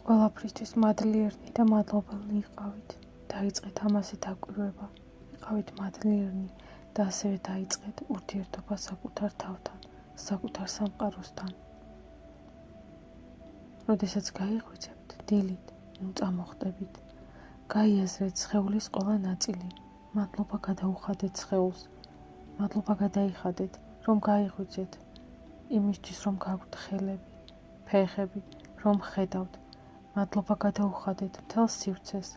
ყველაფრისთვის მადლიერნი და მადლობელნი იყავით. დაიწყეთ ამაზე დაკვირვება. იყავით მადლიერნი და ასევე დაიწყეთ ურთიერთობა საკუთარ თავთან, საკუთარ სამყაროსთან. როდესაც გაიღვიძებთ დილით, წამოხტებით, გაიაზრეთ სხეულის ყველა ნაწილი. მადლობა გადაუხადეთ სხეულს. მადლობა გადაიხადეთ, რომ გაიღვიძეთ, იმისთვის, რომ გაქვთ ხელები, ფეხები, რომ ხედავთ. მადლობა გადაუხადეთ მთელ სივრცეს.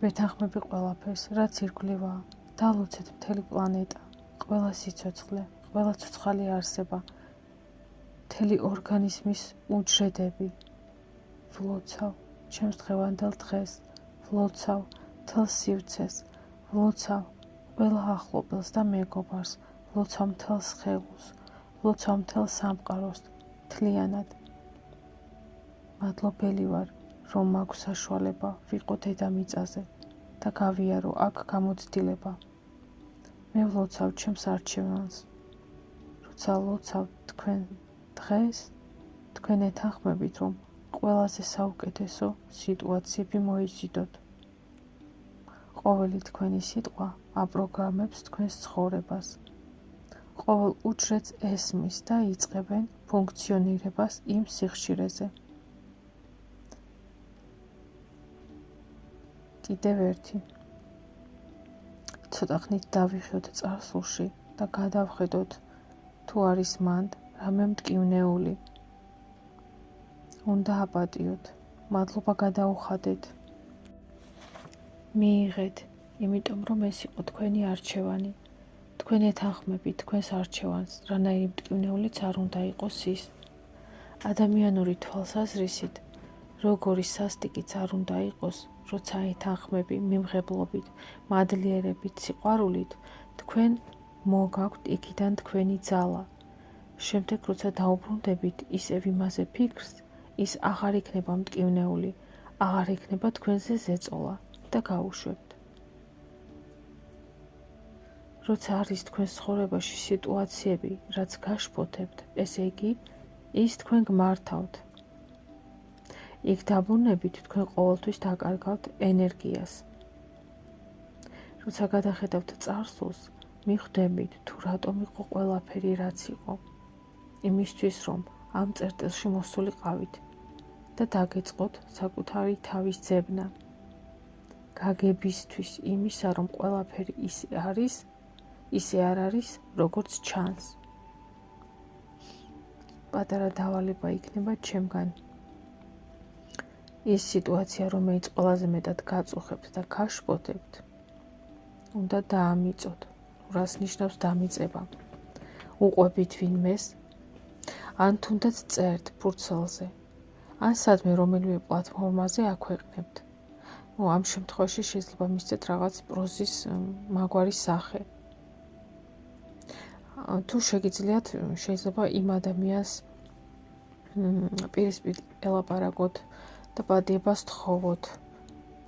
ვეთანხმები ყველაფერს, რაც ირგვლივაა. დალოცეთ მთელი პლანეტა, ყველა სიცოცხლე, ყველა ცოცხალი არსება, მთელი ორგანიზმის უჯრედები. ვლოცავ ჩემს დღევანდელ დღეს, ვლოცავ მთელ სივრცეს, ვლოცავ ყველა ახლობელს და მეგობარს, ვლოცავ მთელ სხეულს, ვლოცავ მთელ სამყაროს მთლიანად. მადლობელი ვარ, რომ მაქვს საშუალება ვიყო დედამიწაზე და გავიარო აქ გამოცდილება. მე ვლოცავ ჩემს არჩევანს. როცა ვლოცავ თქვენ დღეს, თქვენ ეთანხმებით, რომ ყველაზე საუკეთესო სიტუაციები მოიზიდოთ. ყოველი თქვენი სიტყვა აპროგრამებს თქვენს ცხოვრებას. ყოველ უჯრედს ესმის და იწყებენ ფუნქციონირებას იმ სიხშირეზე. კიდევ ერთი. ცოტა ხნით დავიხიოთ წარსულში და გადავხედოთ, თუ არის მანდ რამე მტკივნეული. უნდა აპატიოთ, მადლობა გადაუხადეთ. მიიღეთ, იმიტომ რომ ეს იყო თქვენი არჩევანი. თქვენ ეთანხმებით თქვენს არჩევანს, რანაირი მტკივნეულიც არ უნდა იყოს ის. ადამიანური თვალსაზრისით, როგორი სასტიკიც არ უნდა იყოს, როცა ეთანხმები მიმღებლობით, მადლიერებით, სიყვარულით, თქვენ მოგაქვთ იქიდან თქვენი ძალა. შემდეგ, როცა დაუბრუნდებით ისევ იმაზე ფიქრს, ის აღარ იქნება მტკივნეული, აღარ იქნება თქვენზე ზეწოლა და გაუშვებთ. როცა არის თქვენს ცხოვრებაში სიტუაციები, რაც გაშფოთებთ, ესე იგი, ის თქვენ გმართავთ. იქ დაბრუნებით თქვენ ყოველთვის დაკარგავთ ენერგიას. როცა გადახედავთ წარსულს, მიხვდებით, თუ რატომ იყო ყველაფერი, რაც იყო. იმისთვის, რომ ამ წერტილში მოსულიყავით და დაგეწყოთ საკუთარი თავის ძებნა. გაგებისთვის იმისა, რომ ყველაფერი ისე არ არის, როგორც ჩანს. პატარა დავალება იქნება ჩემგან. ის სიტუაცია, რომელიც ყველაზე მეტად გაწუხებთ და გაშფოთებთ, უნდა დაამიწოთ. რას ნიშნავს დამიწება? უყვებით ვინმეს, ან თუნდაც წერთ ფურცელზე, ან სადმე რომელიმე პლატფორმაზე აქვეყნებთ. ამ შემთხვევაში შეიძლება მისცეთ რაღაც პროზის მაგვარი სახე. თუ შეგიძლიათ, შეიძლება იმ ადამიანს პირისპირ ელაპარაკოთ და პატიებას თხოვოთ,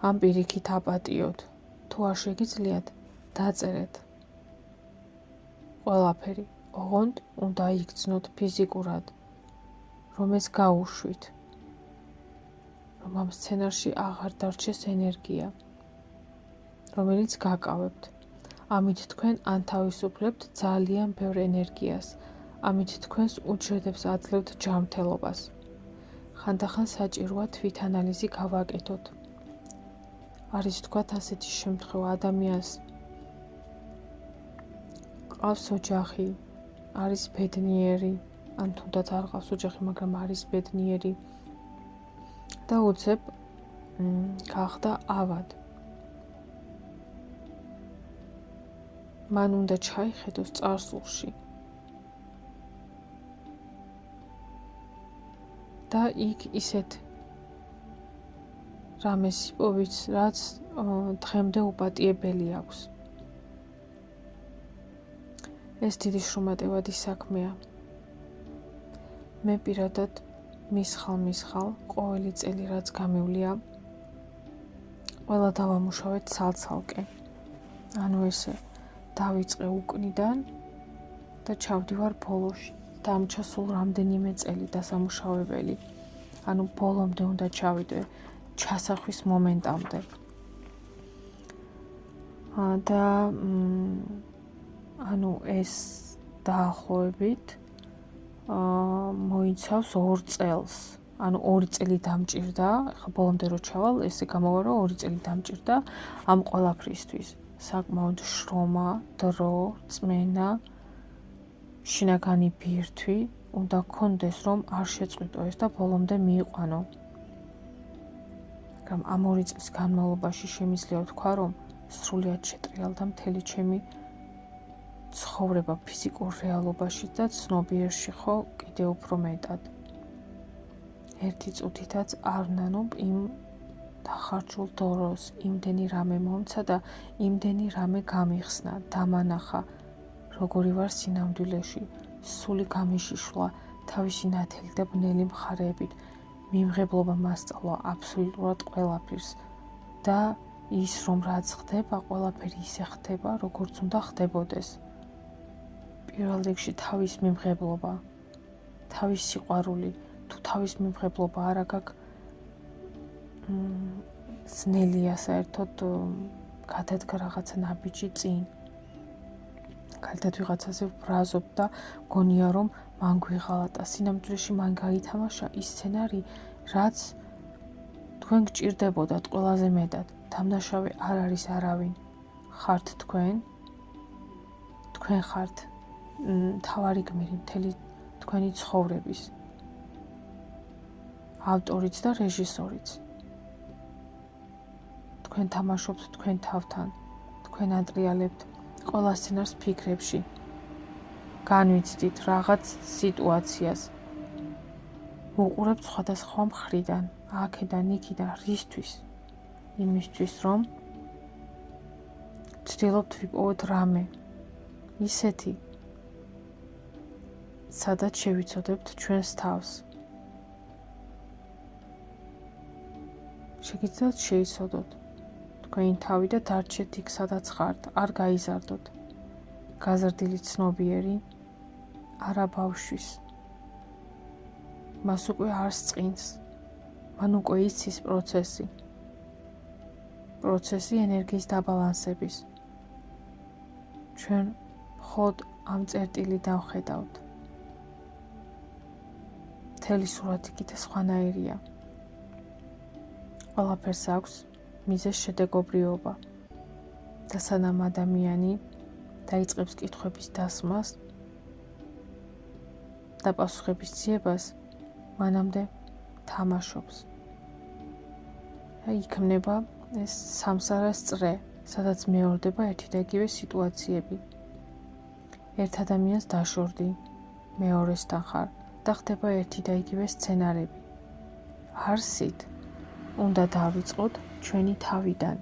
ამ პირიქით აპატიოთ. თუ არ შეგიძლიათ, დაწერეთ. ყველაფერი, ოღონდ უნდა იქცნოთ ფიზიკურად, რომ ეს გაუშვით, რომ ამ სცენარში აღარ დარჩეს ენერგია, რომელიც გაკავებთ. ამით თქვენ ანთავისუფლებთ ძალიან ბევრ ენერგიას, ამით თქვენს უჯრედებს აძლევთ ჯანმრთელობას. ხანდახან საჭიროა თვითანალიზი გავაკეთოთ. არის თქვათ ასეთი შემთხვევა, ადამიანს ყავს ოჯახი, არის ბედნიერი, ან თუნდაც არ ყავს ოჯახი, მაგრამ არის ბედნიერი და უცებ გახდა ავად. მან უნდა ჩაიხედოს წარსულში და იქ ისეთ რამეს იპოვებს, რაც დღემდე უპატიებელი აქვს. ეს დიდი შრომატევადი საქმეა. მე პირადად მისხალ ყოველი წელი რაც გამივლია, ყველა დავამუშავეთ ცალ-ცალკე. ანუ ესე დავიწყე უკნიდან და ჩავდივარ ბოლოში. დამჩა სულ რამდენიმე წელი დასამუშავებელი. ანუ ბოლომდე უნდა ჩავიდე ჩასახვის მომენტამდე. და ანუ ეს დაახლოებით მოიცავს 2 წელს. ანუ 2 წელი დამჭირდა, ხა ბოლომდე რო ჩავალ, ესე გამოვა რომ 2 წელი დამჭირდა ამ ყველაფრისთვის. საკმაოდ შრომა, დრო, წმენა, შინაგანი ბირთვი უნდა გქონდეს, რომ არ შეწყვიტო ეს და ბოლომდე მიიყვანო. მაგრამ ამ 2 წლის განმავლობაში შემიძლია ვთქვა, რომ სრულიად შეტრიალდა მთელი ჩემი ცხოვრება ფიზიკურ რეალობაში და ცნობიერში ხო კიდევ უფრო მეტად. ერთი წუთითაც არ ვნანობ იმ დახარჯულ დოროს, იმდენი რამე მომცა და იმდენი რამე გამიხსნა, დამანახა, როგორი ვარ სინამდვილეში, სული გამიშიშვლა, თავისი ნათელი და ბნელი მხარეებით, მიმღებლობა მასწავლა აბსოლუტურად ყველაფერს და ის რომ რაც ხდება, ყველაფერი ისე ხდება, როგორც უნდა ხდებოდეს. პირველ რიგში თავის მიმღებლობა, თავის სიყვარული, თუ თავის მიმღებლობა არა გაქვს, ძნელია საერთოდ გადადგა რაღაცა ნაბიჯი წინ. კალდად ვიღაცაზე ვბრაზობ და გონია რომ მან გვიღალატა, სინამდვილეში მან გაითამაშა ის სცენარი, რაც თქვენ გჭირდებოდათ ყველაზე მეტად. დამნაშავე არ არის არავინ. ხართ თქვენ ხართ მთავარი გმირი მთელი თქვენი ცხოვრების. ავტორიც და რეჟისორიც. თქვენ თამაშობთ თქვენ თავთან, თქვენ ატრიალებთ ყველა სცენარს ფიქრებში. განვიცდით რაღაც სიტუაციას. უყურებთ სხვადასხვა მხრიდან, აქედან, იქიდან, რისთვის? იმისთვის, რომ ვცდილობთ ვიპოვოთ რამე, ისეთი, სადაც შევიცოდებთ ჩვენს თავს. შეგიძლიათ შეიცოდოთ თქვენი თავი და დარჩეთ იქ, სადაც ხართ, არ გაიზარდოთ. გაზრდილი ცნობიერი, არა ბავშვის. მას უკვე არ სწყინს, მან უკვე იცის პროცესი ენერგიის დაბალანსების. ჩვენ მხოლოდ ამ წერტილიდან ვხედავთ. მთელი სურათი კიდე სხვანაირია. ყველაფერს აქვს მიზეზ შედეგობრიობა და სანამ ადამიანი დაიწყებს კითხვების დასმას და პასუხების ძიებას, მანამდე თამაშობს. იქმნება ეს სამსარას წრე, სადაც მეორდება ერთი და იგივე სიტუაციები. ერთ ადამიანს დაშორდი, მეორესთან ხარ და ხდება ერთი და იგივე სცენარები. არსით უნდა დავიწყოთ ჩვენი თავიდან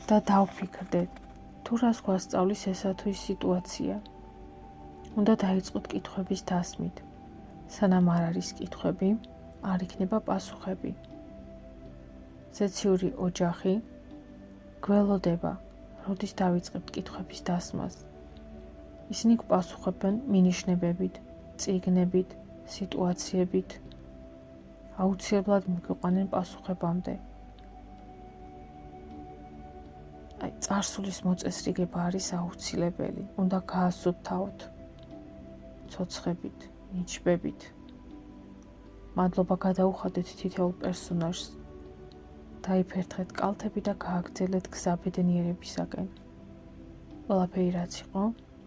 და დავფიქრდეთ, თუ რას გვასწავლის ესა თუ ის სიტუაცია. უნდა დაიწყოთ კითხვების დასმით. სანამ არ არის კითხვები, არ იქნება პასუხები. ზეციური ოჯახი გველოდება, როდის დავიწყებთ კითხვების დასმას. ისინი გვპასუხებენ მინიშნებებით, წიგნებით, სიტუაციებით. აუცილებლად მიგვიყვანენ პასუხებამდე. წარსულის მოწესრიგება არის აუცილებელი. უნდა გაასუფთავოთ ცოცხებით, ნიჩბებით. მადლობა გადაუხადეთ თითოეულ პერსონაჟს. დაიფერთხეთ კალთები და გააგრძელეთ გზა ბედნიერებისაკენ. ყველაფერი რაც იყო,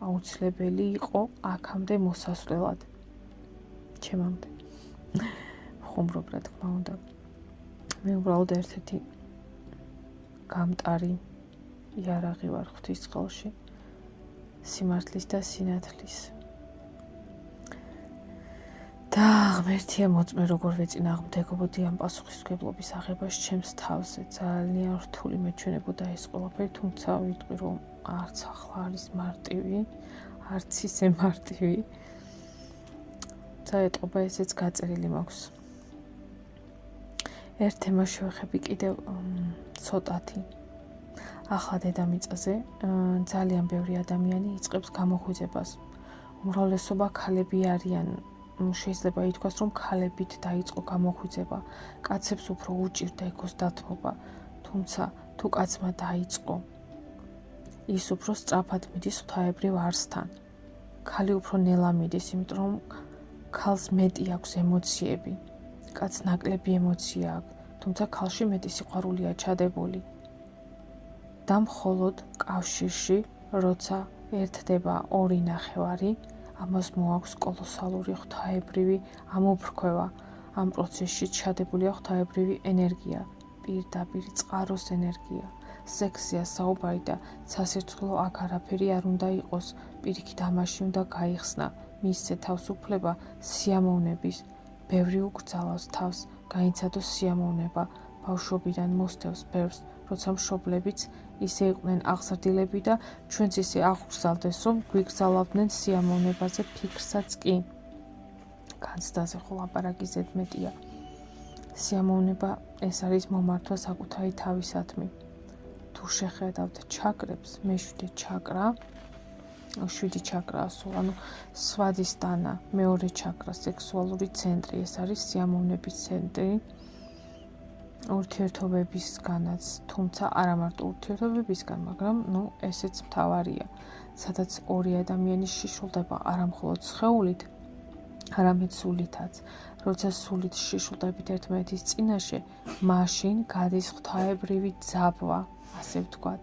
აუცილებელი იყო აქამდე მოსასვლელად. ჩემამდე. ხუმრობ რა თქმა უნდა. მე უბრალოდ ერთ-ერთი გამტარი იარაღი ვარ ღვთისწყალში, სიმართლის და სინათლის. და ღმერთია მოწმე, როგორ ვეწინააღმდეგობოდი ამ პასუხისმგებლობის აღებას ჩემს თავზე. ძალიან რთული მეჩვენებოდა ეს ყველაფერი, თუმცა ვიტყვი, რომ არც ახლა არის მარტივი, არც ისე მარტივი. ეთყობა ესეც გაწერილი მაქვს. ერთ თემას შევეხები კიდევ ცოტათი. ახლა დედამიწაზე ძალიან ბევრი ადამიანი იწყებს გამოღვიძებას. უმრავლესობა ქალები არიან, შეიძლება ითქვას, რომ ქალებით დაიწყო გამოღვიძება, კაცებს უფრო უჭირდა ეგოს დათმობა, თუმცა თუ კაცმა დაიწყო, ის უფრო სწრაფად მიდის ღვთაებრივ არსთან. ქალი უფრო ნელა მიდის, იმიტომ რომ ქალს მეტი აქვს ემოციები, კაცს ნაკლები ემოცია აქვს, თუმცა ქალში მეტი სიყვარულია ჩადებული. და მხოლოდ კავშირში, როცა ერთდება ორი ნახევარი, ამას მოაქვს კოლოსალური ღვთაებრივი ამოფრქვევა. ამ პროცესში ჩადებულია ღვთაებრივი ენერგია, პირდაპირ წყაროს ენერგია. სექსია საუბარი და სასირთულო აქ არაფერი არ უნდა იყოს, პირიქით ამაში უნდა გაიხსნა, მისცე თავისუფლება სიამოვნების, ბევრი უკრძალავს თავს, გაიცადოს სიამოვნება, ბავშვობიდან მოსდევს ბევრს, როცა მშობლებიც ისე იყვნენ აღზრდილები და ჩვენც ისე აღგვგზავდეს, რომ გვიგზავდნენ სიამოვნებაზე ფიქრსაც კი. განცდაზე ხო ლაპარაკი ზედმეტია. სიამოვნება ეს არის მომართვა საკუთარი თავისადმი. თუ შეხედავთ ჩაკრებს, მე-7 ჩაკრა, 7 ჩაკრაა სულ, ანუ სვადისთანა, მეორე ჩაკრა, სექსუალური ცენტრი, ეს არის სიამოვნების ცენტრი. ურთიერთობებისგანაც, თუმცა არა მარტო ურთიერთობებისგან, მაგრამ ესეც მთავარია, სადაც ორი ადამიანი შიშულდება არა მხოლოდ სხეულით, არამედ სულითაც. როცა სულით შიშულდებით ერთმანეთის წინაშე, მაშინ გადის ღვთაებრივი ძაბვა, ასე ვთქვათ.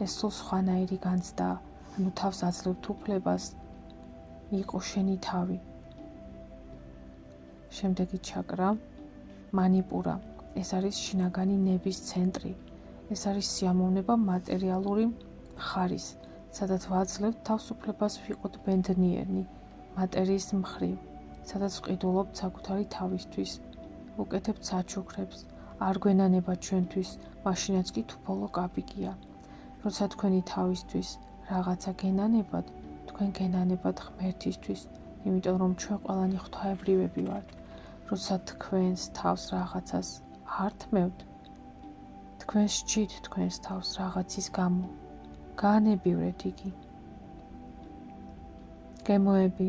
ეს სულ სხვანაირი განცდაა, ანუ თავს აძლევთ უფლებას იყო შენი თავი. შემდეგი ჩაკრა, მანიპურა. ეს არის შინაგანი ნების ცენტრი. ეს არის სიამოვნება მატერიალური მხარის, სადაც ვაძლევთ თავისუფლებას ვიყოთ ბედნიერნი, მატერიის მხრივ, სადაც ვყიდულობთ საკუთარი თავისთვის, ვუკეთებთ საჩუქრებს, არ გვენანება ჩვენთვის, მაშინაც კი თუ ბოლო კაპიკია. როცა თქვენი თავისთვის რაღაცა გენანებად, თქვენ გენანებად ღმერთისთვის, იმიტომ რომ ჩვენ ყველანი ღვთაებრივები ვართ. როცა თქვენს თავს რაღაცას ართმევთ, თქვენ სჭით თქვენს თავს რაღაცის გამო, გაანებივრეთ იგი. გემოები,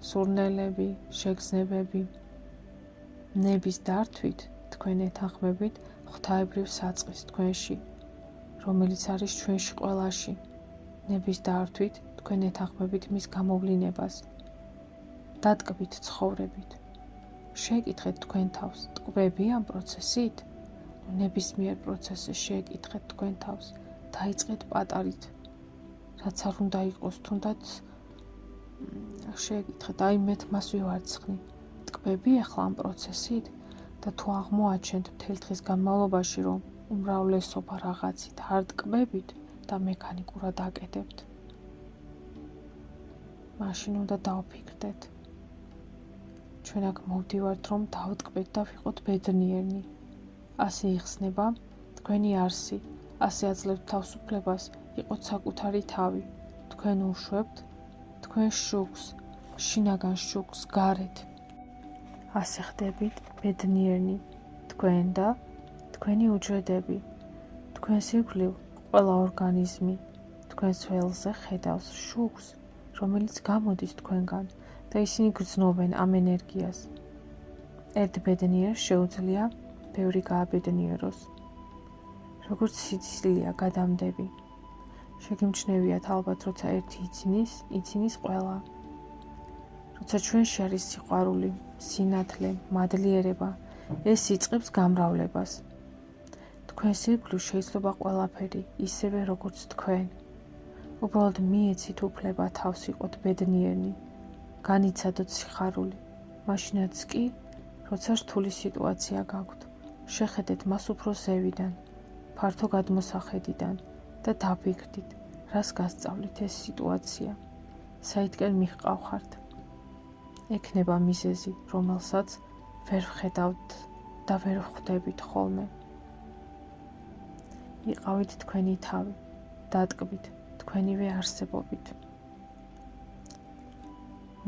სურნელები, შეგრძნებები, ნების დართვით თქვენ ეთანხმებით ღვთაებრივ საწყის თქვენში, რომელიც არის ჩვენში ყველაში. ნების დართვით თქვენ ეთანხმებით მის გამოვლინებას, დატკბით ცხოვრებით. შეეკითხეთ თქვენ თავს, ტკბები ამ პროცესით? ნებისმიერ პროცესზე შეეკითხეთ თქვენ თავს, დაიწყეთ პატარით, რაც არ უნდა იყოს, თუნდაც შეეკითხეთ, აი მე თმას ვივარცხნი, ტკბები ახლა ამ პროცესით? და თუ აღმოაჩენთ მთელი დღის განმავლობაში, რომ უმრავლესობა რაღაცით არ ტკბებით და მექანიკურად აკეთებთ, მაშინ უნდა დავფიქრდეთ. ჩვენ აქ მოვდივართ, რომ დავტკბეთ და ვიყოთ ბედნიერნი. ასე იხსნება თქვენი არსი, ასე აძლევთ თავისუფლებას, იყოთ საკუთარი თავი. თქვენ უშვებთ თქვენ შუქს, შინაგან შუქს გარეთ. ასე ხდებით ბედნიერნი თქვენ და თქვენი უჯრედები. თქვენს ირგვლივ ყველა ორგანიზმი თქვენს ველზე ხედავს შუქს, რომელიც გამოდის თქვენგან და ისინი გრძნობენ ამ ენერგიას. ერთ ბედნიერს შეუძლია ბევრი გააბედნიეროს. როგორც სიცილია გადამდები. შეგიმჩნევიათ ალბათ, როცა ერთი იცინის ყველა. როცა ჩვენში არის სიყვარული, სინათლე, მადლიერება, ეს იწყებს გამრავლებას. თქვენს ირგვლივ შეიძლება ყველაფერი, ისევე როგორც თქვენ. უბრალოდ მიეცით უფლება თავს იყოთ ბედნიერნი, განიცადოთ სიხარული, მაშინაც კი, როცა რთული სიტუაცია გაქვთ, შეხედეთ მას უფრო ზევიდან, ფართო გადმოსახედიდან და დაფიქრდით, რას გასწავლით ეს სიტუაცია, საიდკენ მიჰყავხართ. ექნება მიზეზი, რომელსაც ვერ ვხედავთ და ვერ ვხვდებით ხოლმე. იყავით თქვენი თავი, დატკბით თქვენივე არსებობით.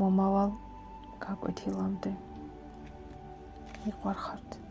მომავალ გაკვეთილამდე. მიყვარხართ.